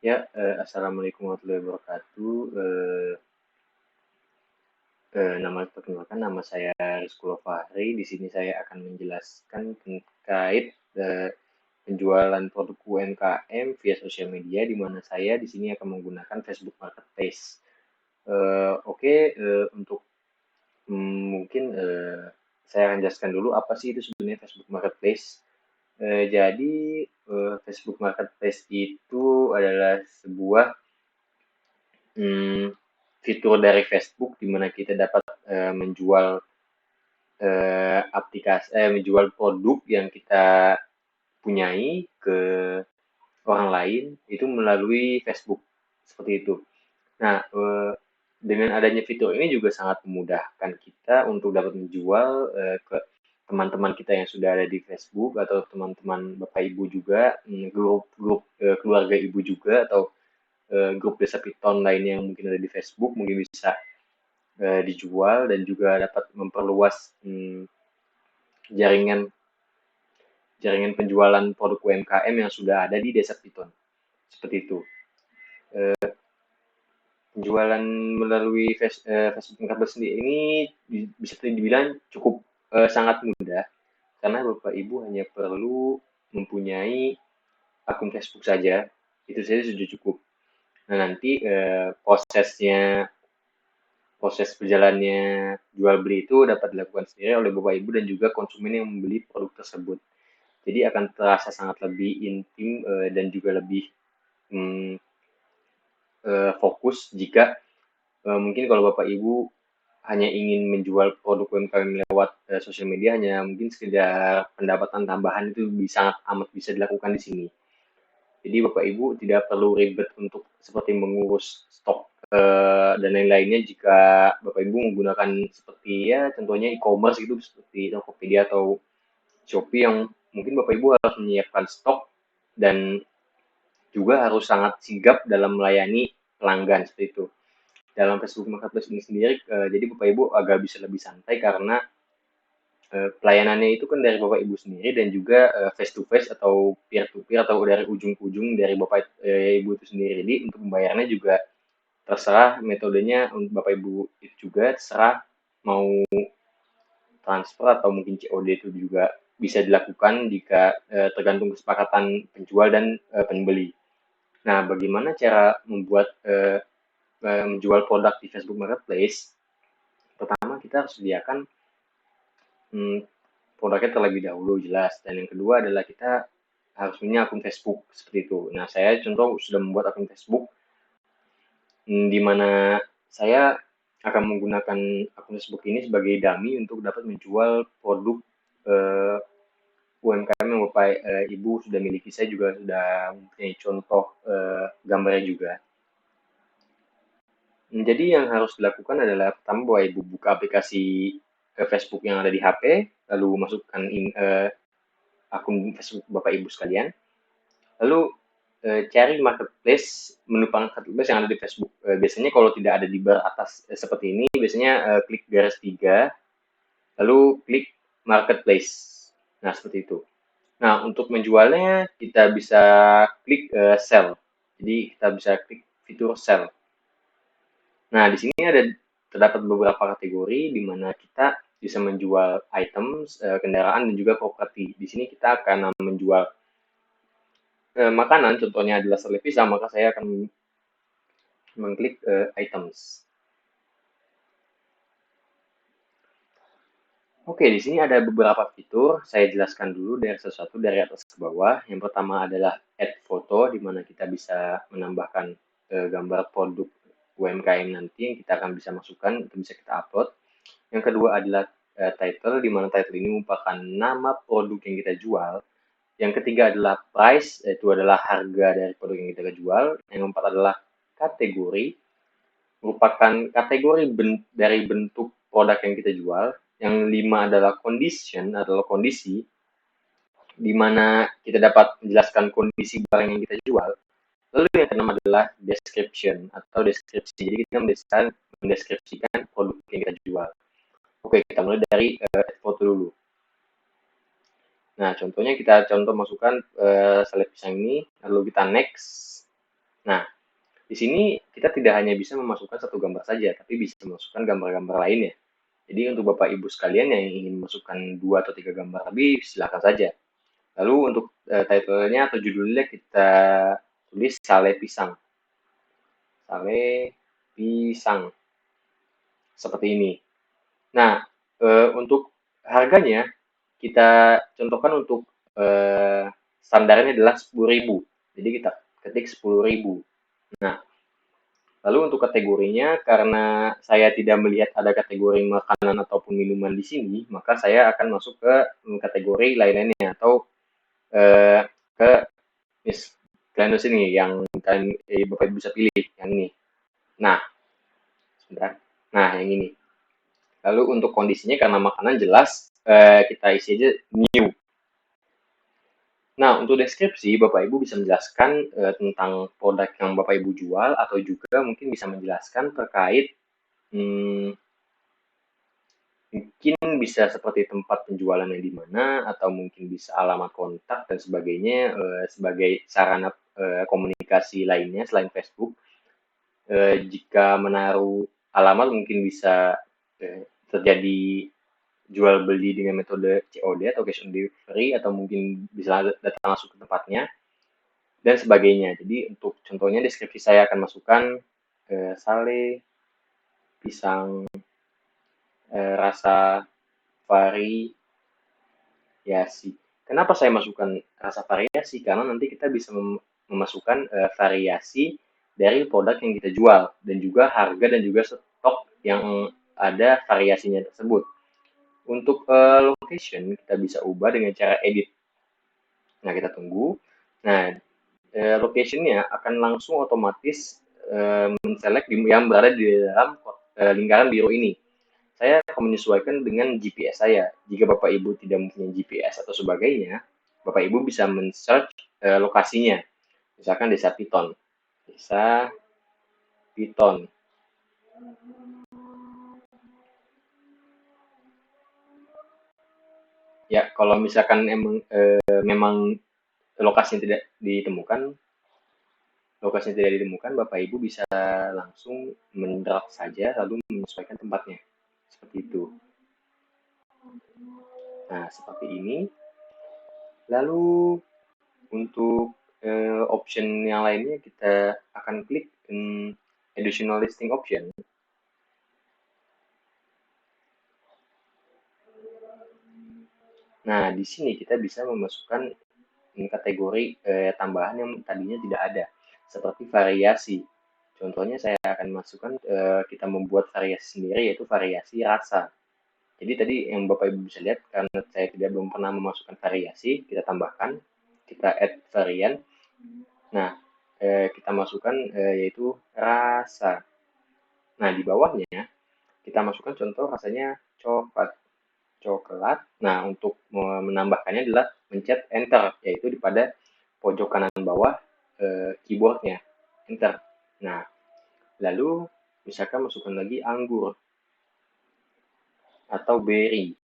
Ya, assalamualaikum warahmatullahi wabarakatuh. Perkenalkan nama saya Rizko Fahri. Di sini saya akan menjelaskan terkait penjualan produk UMKM via sosial media, di mana saya di sini akan menggunakan Facebook Marketplace. Untuk mungkin saya akan jelaskan dulu apa sih itu sebenarnya Facebook Marketplace. Facebook Marketplace itu adalah sebuah hmm, fitur dari Facebook di mana kita dapat menjual menjual produk yang kita punyai ke orang lain itu melalui Facebook seperti itu. Nah, dengan adanya fitur ini juga sangat memudahkan kita untuk dapat menjual ke teman-teman kita yang sudah ada di Facebook atau teman-teman Bapak Ibu juga, grup-grup keluarga Ibu juga atau grup desa piton lainnya yang mungkin ada di Facebook mungkin bisa dijual dan juga dapat memperluas jaringan jaringan penjualan produk UMKM yang sudah ada di Desa Piton. Seperti itu. Penjualan melalui Facebook Marketplace sendiri ini bisa dibilang cukup sangat mudah karena Bapak Ibu hanya perlu mempunyai akun Facebook saja. Itu saja sudah cukup. Nah, nanti proses berjalannya jual beli itu dapat dilakukan sendiri oleh Bapak Ibu dan juga konsumen yang membeli produk tersebut. Jadi akan terasa sangat lebih intim dan juga lebih mm, fokus jika mungkin kalau Bapak Ibu hanya ingin menjual produk UMKM lewat sosial media hanya mungkin sekedar pendapatan tambahan itu sangat amat bisa dilakukan di sini. Jadi Bapak Ibu tidak perlu ribet untuk seperti mengurus stok dan lain-lainnya jika Bapak Ibu menggunakan seperti ya contohnya e-commerce gitu seperti Tokopedia atau Shopee yang mungkin Bapak Ibu harus menyiapkan stok dan juga harus sangat sigap dalam melayani pelanggan seperti itu. Dalam Facebook Marketplace ini sendiri, jadi Bapak Ibu agak bisa lebih santai karena pelayanannya itu kan dari Bapak Ibu sendiri dan juga face to face atau peer to peer atau dari ujung ke ujung dari Bapak Ibu itu sendiri. Jadi untuk membayarnya juga terserah metodenya untuk Bapak Ibu itu juga terserah mau transfer atau mungkin COD itu juga bisa dilakukan jika tergantung kesepakatan penjual dan pembeli. Nah, bagaimana cara membuat menjual produk di Facebook Marketplace? Pertama, kita harus sediakan produknya terlebih dahulu jelas. Dan yang kedua adalah kita harus punya akun Facebook seperti itu. Nah, saya contoh sudah membuat akun Facebook di mana saya akan menggunakan akun Facebook ini sebagai dummy untuk dapat menjual produk UMKM yang Bapak Ibu sudah miliki. Saya juga sudah mempunyai contoh gambarnya juga. Jadi yang harus dilakukan adalah pertama Bapak Ibu buka aplikasi Facebook yang ada di HP, lalu masukkan akun Facebook Bapak Ibu sekalian, lalu cari marketplace, menu marketplace yang ada di Facebook. Biasanya kalau tidak ada di bar atas seperti ini, biasanya klik garis 3, lalu klik marketplace. Nah, seperti itu. Nah, untuk menjualnya kita bisa klik sell. Jadi kita bisa klik fitur sell. Nah, di sini terdapat beberapa kategori di mana kita bisa menjual items, kendaraan dan juga properti. Di sini kita akan menjual makanan, contohnya adalah selai pisang, maka saya akan mengklik items. Oke, di sini ada beberapa fitur. Saya jelaskan dulu dari satu-satu dari atas ke bawah. Yang pertama adalah add foto, di mana kita bisa menambahkan gambar produk UMKM nanti yang kita akan bisa masukkan, atau bisa kita upload. Yang kedua adalah title, di mana title ini merupakan nama produk yang kita jual. Yang ketiga adalah price, itu adalah harga dari produk yang kita jual. Yang keempat adalah kategori, merupakan kategori dari bentuk produk yang kita jual. Yang lima adalah condition, adalah kondisi, di mana kita dapat menjelaskan kondisi barang yang kita jual. Lalu yang keenam adalah description atau deskripsi. Jadi kita mendeskripsikan produk yang kita jual. Oke, kita mulai dari foto dulu. Nah, contohnya kita masukkan selai pisang ini, lalu kita next. Nah, di sini kita tidak hanya bisa memasukkan satu gambar saja, tapi bisa memasukkan gambar-gambar lainnya. Jadi untuk Bapak Ibu sekalian yang ingin memasukkan 2 atau 3 gambar lebih, silakan saja. Lalu untuk title-nya atau judulnya kita tulis sale pisang. Sale pisang. Seperti ini. Nah, untuk harganya kita contohkan untuk standarnya adalah 10.000. Jadi kita ketik 10.000. Nah, lalu untuk kategorinya, karena saya tidak melihat ada kategori makanan ataupun minuman di sini, maka saya akan masuk ke kategori lain-lainnya atau eh, ke miscellaneous ini yang kalian Bapak Ibu bisa pilih yang ini. Nah, sebentar. Nah, yang ini. Lalu untuk kondisinya karena makanan jelas kita isi aja new. Nah, untuk deskripsi, Bapak Ibu bisa menjelaskan tentang produk yang Bapak Ibu jual atau juga mungkin bisa menjelaskan terkait hmm, mungkin bisa seperti tempat penjualannya di mana atau mungkin bisa alamat kontak dan sebagainya sebagai sarana komunikasi lainnya selain Facebook. Jika menaruh alamat mungkin bisa terjadi jual beli dengan metode COD atau cash on delivery atau mungkin bisa datang langsung ke tempatnya dan sebagainya. Jadi untuk contohnya deskripsi saya akan masukkan sale pisang rasa variasi. Kenapa saya masukkan rasa variasi? Karena nanti kita bisa memasukkan variasi dari produk yang kita jual dan juga harga dan juga stok yang ada variasinya tersebut. Untuk location kita bisa ubah dengan cara edit. Nah, kita tunggu. Nah, location-nya akan langsung otomatis men-select yang berada di dalam lingkaran biru ini. Saya akan menyesuaikan dengan GPS saya. Jika Bapak Ibu tidak mempunyai GPS atau sebagainya, Bapak Ibu bisa men-search lokasinya. Misalkan Desa Piton. Desa Piton. Ya, kalau misalkan memang lokasinya tidak ditemukan, Bapak Ibu bisa langsung mendrag saja lalu menyesuaikan tempatnya. Seperti itu. Nah, seperti ini. Lalu untuk option yang lainnya kita akan klik additional listing option. Nah, di sini kita bisa memasukkan kategori tambahan yang tadinya tidak ada, seperti variasi. Contohnya saya akan masukkan kita membuat variasi sendiri yaitu variasi rasa. Jadi tadi yang Bapak Ibu bisa lihat karena saya belum pernah memasukkan variasi, kita tambahkan, kita add varian. Nah, kita masukkan yaitu rasa. Nah, di bawahnya kita masukkan contoh rasanya coklat. Nah, untuk menambahkannya adalah mencet enter, yaitu di pada pojok kanan bawah keyboardnya, enter. Nah, lalu misalkan masukkan lagi anggur atau berry.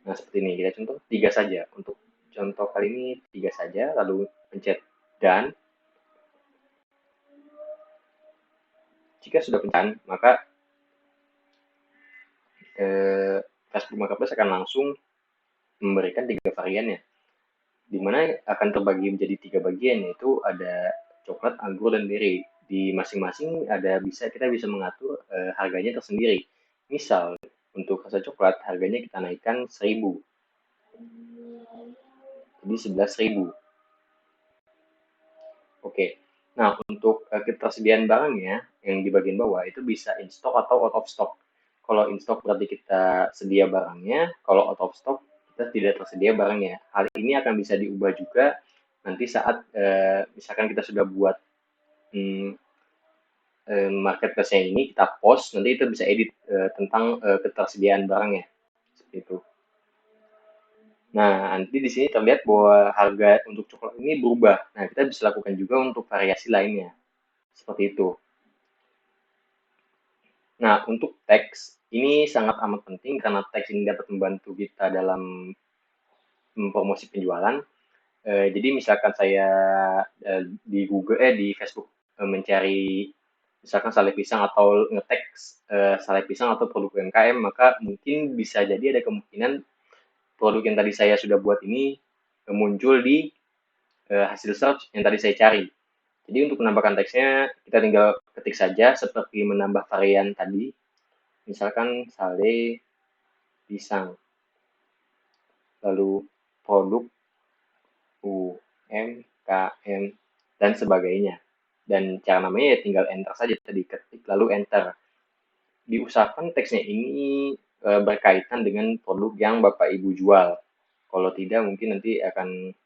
Nah, seperti ini. Kita contoh 3 saja. Untuk contoh kali ini 3 saja, lalu pencet dan. Jika sudah pencet, maka Facebook Marketplace akan langsung memberikan 3 variannya, di mana akan terbagi menjadi 3 bagian, yaitu ada coklat, anggur, dan berry. Di masing-masing kita bisa mengatur harganya tersendiri. Misal untuk rasa coklat harganya kita naikkan 1.000, jadi 11.000. Oke. Nah, untuk ketersediaan barangnya yang di bagian bawah itu bisa in stock atau out of stock. Kalau in stock berarti kita sedia barangnya, kalau out of stock kita tidak tersedia barangnya. Hal ini akan bisa diubah juga nanti saat misalkan kita sudah buat hmm, marketplace ini kita post, nanti itu bisa edit tentang ketersediaan barangnya. Seperti itu. Nah, nanti di sini terlihat bahwa harga untuk coklat ini berubah. Nah, kita bisa lakukan juga untuk variasi lainnya. Seperti itu. Nah, untuk teks, ini sangat amat penting karena teks ini dapat membantu kita dalam mempromosi penjualan. Jadi misalkan saya di Facebook mencari misalkan sale pisang atau ngetek sale pisang atau produk UMKM, maka mungkin bisa jadi ada kemungkinan produk yang tadi saya sudah buat ini muncul di hasil search yang tadi saya cari. Jadi untuk menambahkan teksnya, kita tinggal ketik saja seperti menambah varian tadi, misalkan sale pisang, lalu produk UMKM, dan sebagainya. Dan cara namanya ya tinggal enter saja, tadi ketik lalu enter. Diusahakan teksnya ini berkaitan dengan produk yang Bapak Ibu jual. Kalau tidak mungkin nanti akan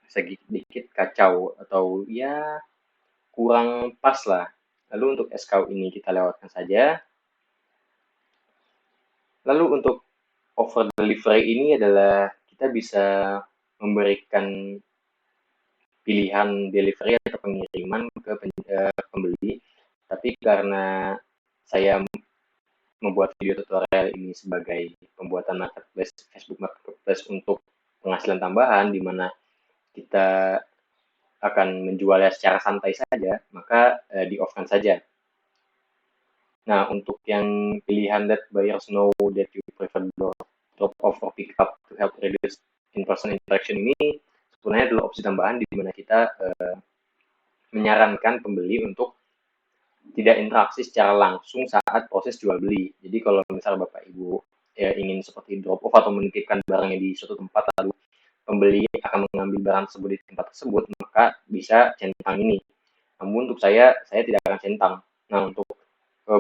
sedikit kacau atau ya kurang pas lah. Lalu untuk SKU ini kita lewatkan saja. Lalu untuk offer delivery ini adalah kita bisa memberikan pilihan delivery atau pengiriman ke pembeli. Tapi karena saya membuat video tutorial ini sebagai pembuatan marketplace, Facebook Marketplace untuk penghasilan tambahan, di mana kita akan menjualnya secara santai saja, maka di-off-kan saja. Nah, untuk yang pilihan that buyers know that you prefer drop off or pick up to help reduce in-person interaction ini sebenarnya adalah opsi tambahan di mana kita menyarankan pembeli untuk tidak interaksi secara langsung saat proses jual beli. Jadi kalau misalnya Bapak Ibu ingin seperti drop off atau menitipkan barangnya di suatu tempat lalu pembeli akan mengambil barang tersebut di tempat tersebut, maka bisa centang ini. Namun untuk saya tidak akan centang. Nah, untuk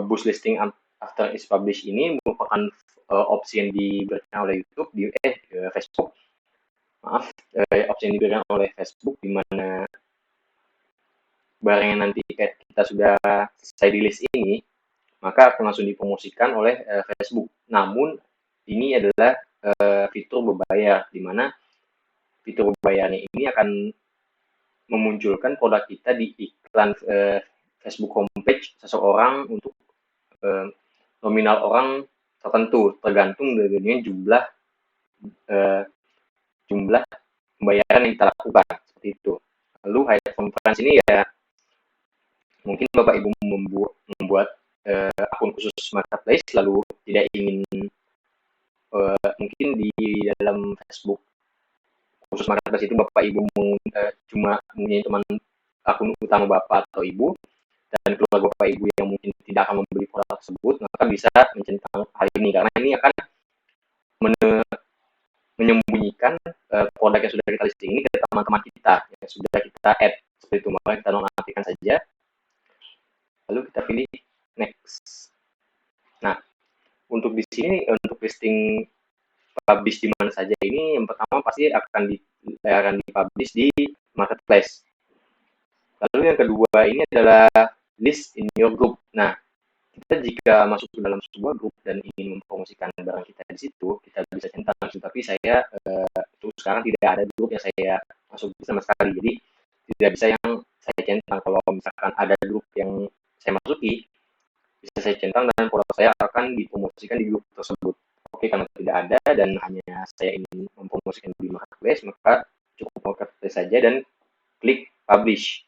boost listing after is published ini merupakan opsi yang diberikan oleh YouTube di Facebook. Maaf, opsi yang diberikan oleh Facebook di mana barang yang nanti kita sudah selesai di list ini, maka akan langsung dipromosikan oleh Facebook. Namun ini adalah fitur berbayar, di mana fitur berbayarnya ini akan memunculkan produk kita di iklan Facebook homepage seseorang untuk nominal orang tertentu, tergantung dengan jumlah pembayaran yang kita lakukan, seperti itu. Lalu high conference ini ya mungkin Bapak Ibu membuat akun khusus marketplace lalu tidak ingin mungkin di dalam Facebook khusus marketplace itu Bapak Ibu cuma mempunyai teman akun utama Bapak atau Ibu dan keluarga Bapak Ibu yang mungkin tidak akan membeli produk tersebut, maka bisa mencentang hal ini karena ini akan menyembunyikan produk yang sudah kita listing ini ke teman-teman kita yang sudah kita add, seperti itu. Maka kita nonaktifkan saja lalu kita pilih next. Nah, untuk di sini untuk listing publish di mana saja ini yang pertama pasti akan dipublish di marketplace. Lalu yang kedua ini adalah list in your group. Nah, kita jika masuk ke dalam sebuah grup dan ingin mempromosikan barang kita di situ, kita bisa centang. Tapi saya untuk sekarang tidak ada grup yang saya masuk sama sekali. Jadi tidak bisa yang saya centang. Kalau misalkan ada grup yang saya masuki, bisa saya centang dan produk saya akan dipromosikan di grup tersebut. Oke, karena tidak ada dan hanya saya ingin mempromosikan di marketplace, maka cukup marketplace saja dan klik publish.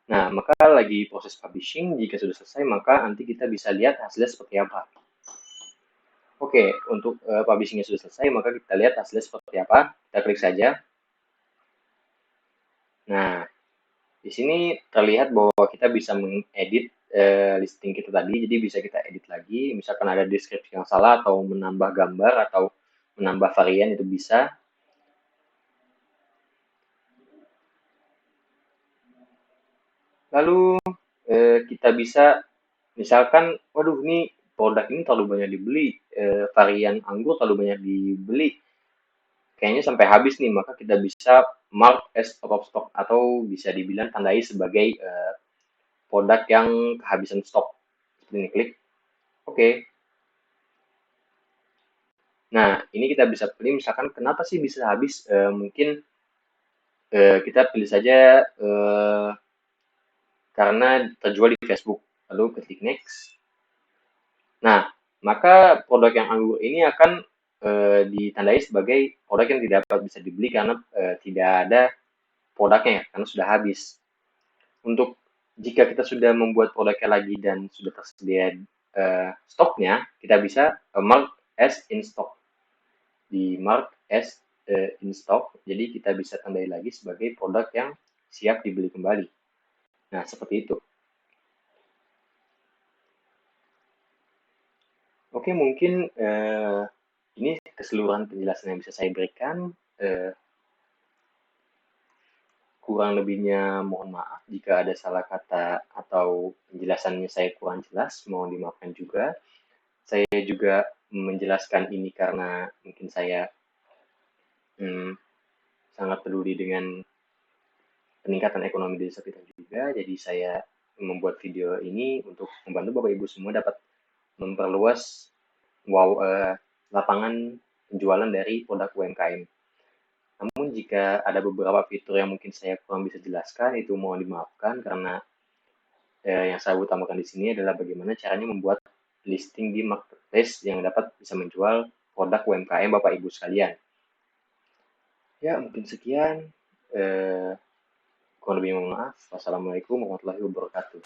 Nah, maka lagi proses publishing, jika sudah selesai, maka nanti kita bisa lihat hasilnya seperti apa. Oke, untuk publishingnya sudah selesai, maka kita lihat hasilnya seperti apa. Kita klik saja. Nah, di sini terlihat bahwa kita bisa mengedit listing kita tadi, jadi bisa kita edit lagi. Misalkan ada deskripsi yang salah atau menambah gambar atau menambah varian itu bisa. Lalu kita bisa misalkan, waduh ini produk ini terlalu banyak dibeli, varian anggur terlalu banyak dibeli, kayaknya sampai habis nih, maka kita bisa mark as out of stock atau bisa dibilang tandai sebagai produk yang kehabisan stok. Seperti ini, klik oke. Nah, ini kita bisa pilih misalkan kenapa sih bisa habis, mungkin kita pilih saja karena terjual di Facebook, lalu ketik next. Nah, maka produk yang anggur ini akan ditandai sebagai produk yang tidak dapat bisa dibeli karena tidak ada produknya, karena sudah habis. untuk jika kita sudah membuat produknya lagi dan sudah tersedia stoknya, kita bisa mark as in stock. Di mark as in stock, jadi kita bisa tandai lagi sebagai produk yang siap dibeli kembali. Nah, seperti itu. Oke, mungkin ini keseluruhan penjelasan yang bisa saya berikan. Kurang lebihnya mohon maaf jika ada salah kata atau penjelasannya saya kurang jelas, mohon dimaafkan juga. Saya juga menjelaskan ini karena mungkin saya hmm, sangat peduli dengan peningkatan ekonomi di desa kita juga, jadi saya membuat video ini untuk membantu Bapak Ibu semua dapat memperluas lapangan penjualan dari produk UMKM. Namun jika ada beberapa fitur yang mungkin saya kurang bisa jelaskan, itu mohon dimaafkan karena yang saya utamakan di sini adalah bagaimana caranya membuat listing di marketplace yang dapat bisa menjual produk UMKM Bapak Ibu sekalian. Ya, mungkin sekian. Kurang lebih mohon maaf. Wassalamualaikum warahmatullahi wabarakatuh.